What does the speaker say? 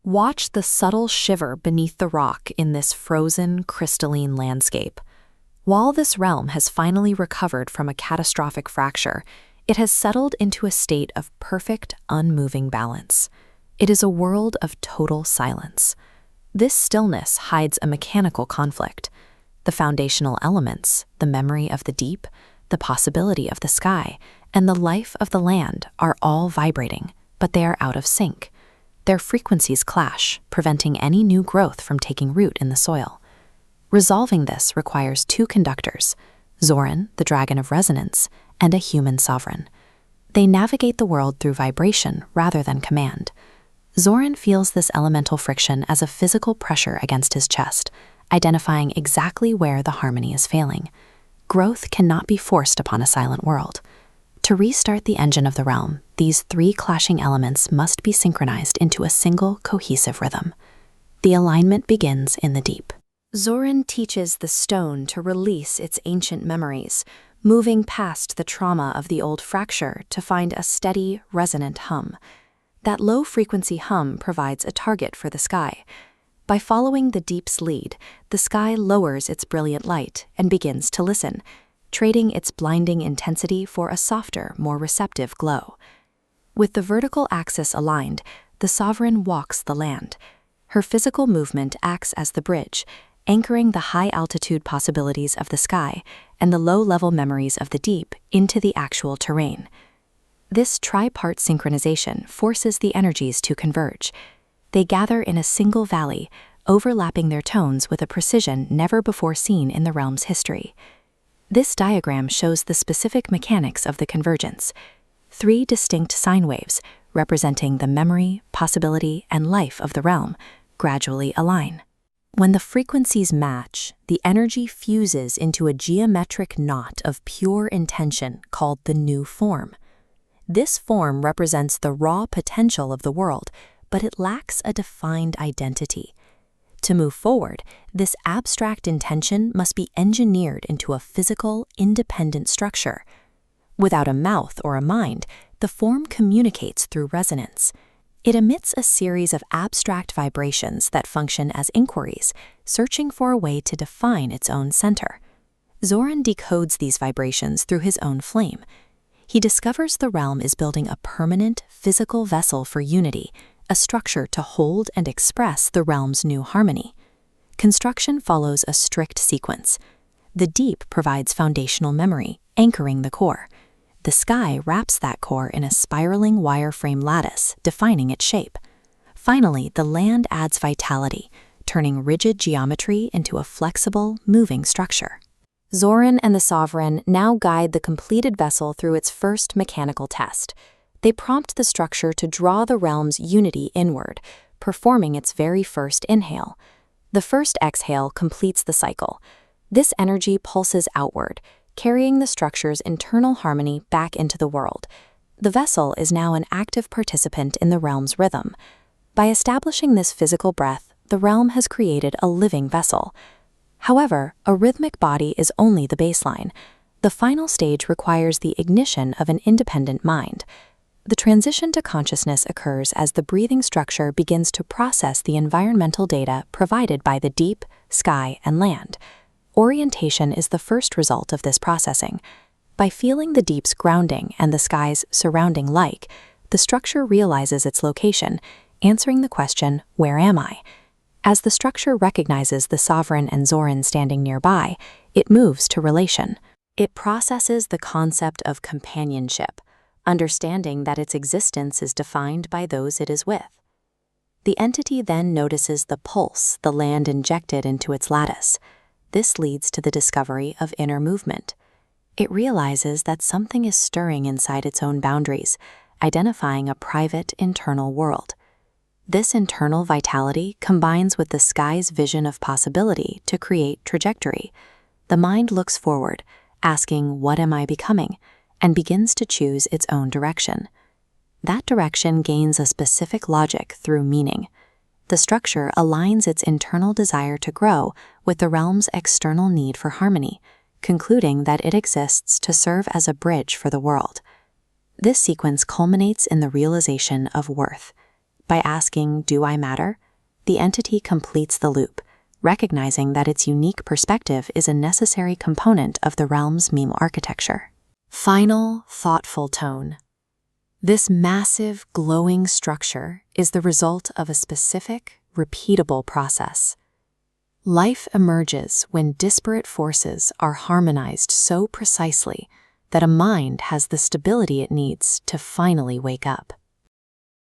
Watch the subtle shiver beneath the rock in this frozen, crystalline landscape. While this realm has finally recovered from a catastrophic fracture, it has settled into a state of perfect, unmoving balance. It is a world of total silence. This stillness hides a mechanical conflict. The foundational elements, the memory of the deep, the possibility of the sky, and the life of the land are all vibrating, but they are out of sync. Their frequencies clash, preventing any new growth from taking root in the soil. Resolving this requires two conductors, Zoran, the dragon of resonance, and a human sovereign. They navigate the world through vibration rather than command. Zoran feels this elemental friction as a physical pressure against his chest, identifying exactly where the harmony is failing. Growth cannot be forced upon a silent world. To restart the engine of the realm, these three clashing elements must be synchronized into a single cohesive rhythm. The alignment begins in the deep. Zoran teaches the stone to release its ancient memories, moving past the trauma of the old fracture to find a steady, resonant hum. That low-frequency hum provides a target for the sky. By following the deep's lead, the sky lowers its brilliant light and begins to listen, trading its blinding intensity for a softer, more receptive glow. With the vertical axis aligned, the sovereign walks the land. Her physical movement acts as the bridge, anchoring the high-altitude possibilities of the sky and the low-level memories of the deep into the actual terrain. This tripart synchronization forces the energies to converge. They gather in a single valley, overlapping their tones with a precision never before seen in the realm's history. This diagram shows the specific mechanics of the convergence. Three distinct sine waves, representing the memory, possibility, and life of the realm, gradually align. When the frequencies match, the energy fuses into a geometric knot of pure intention called the new form. This form represents the raw potential of the world, but it lacks a defined identity. To move forward, this abstract intention must be engineered into a physical, independent structure. Without a mouth or a mind, the form communicates through resonance. It emits a series of abstract vibrations that function as inquiries, searching for a way to define its own center. Zoran decodes these vibrations through his own flame. He discovers the realm is building a permanent, physical vessel for unity, a structure to hold and express the realm's new harmony. Construction follows a strict sequence. The deep provides foundational memory, anchoring the core. The sky wraps that core in a spiraling wireframe lattice, defining its shape. Finally, the land adds vitality, turning rigid geometry into a flexible, moving structure. Zoran and the Sovereign now guide the completed vessel through its first mechanical test. They prompt the structure to draw the realm's unity inward, performing its very first inhale. The first exhale completes the cycle. This energy pulses outward, carrying the structure's internal harmony back into the world. The vessel is now an active participant in the realm's rhythm. By establishing this physical breath, the realm has created a living vessel. However, a rhythmic body is only the baseline. The final stage requires the ignition of an independent mind. The transition to consciousness occurs as the breathing structure begins to process the environmental data provided by the deep, sky, and land. Orientation is the first result of this processing. By feeling the deep's grounding and the sky's surrounding like, the structure realizes its location, answering the question, "Where am I?" As the structure recognizes the Sovereign and Zoran standing nearby, it moves to relation. It processes the concept of companionship, understanding that its existence is defined by those it is with. The entity then notices the pulse the land injected into its lattice. This leads to the discovery of inner movement. It realizes that something is stirring inside its own boundaries, identifying a private internal world. This internal vitality combines with the sky's vision of possibility to create trajectory. The mind looks forward, asking, "What am I becoming?" and begins to choose its own direction. That direction gains a specific logic through meaning. The structure aligns its internal desire to grow with the realm's external need for harmony, concluding that it exists to serve as a bridge for the world. This sequence culminates in the realization of worth. By asking, "Do I matter?" the entity completes the loop, recognizing that its unique perspective is a necessary component of the realm's meme architecture. Final, thoughtful tone. This massive, glowing structure is the result of a specific, repeatable process. Life emerges when disparate forces are harmonized so precisely that a mind has the stability it needs to finally wake up.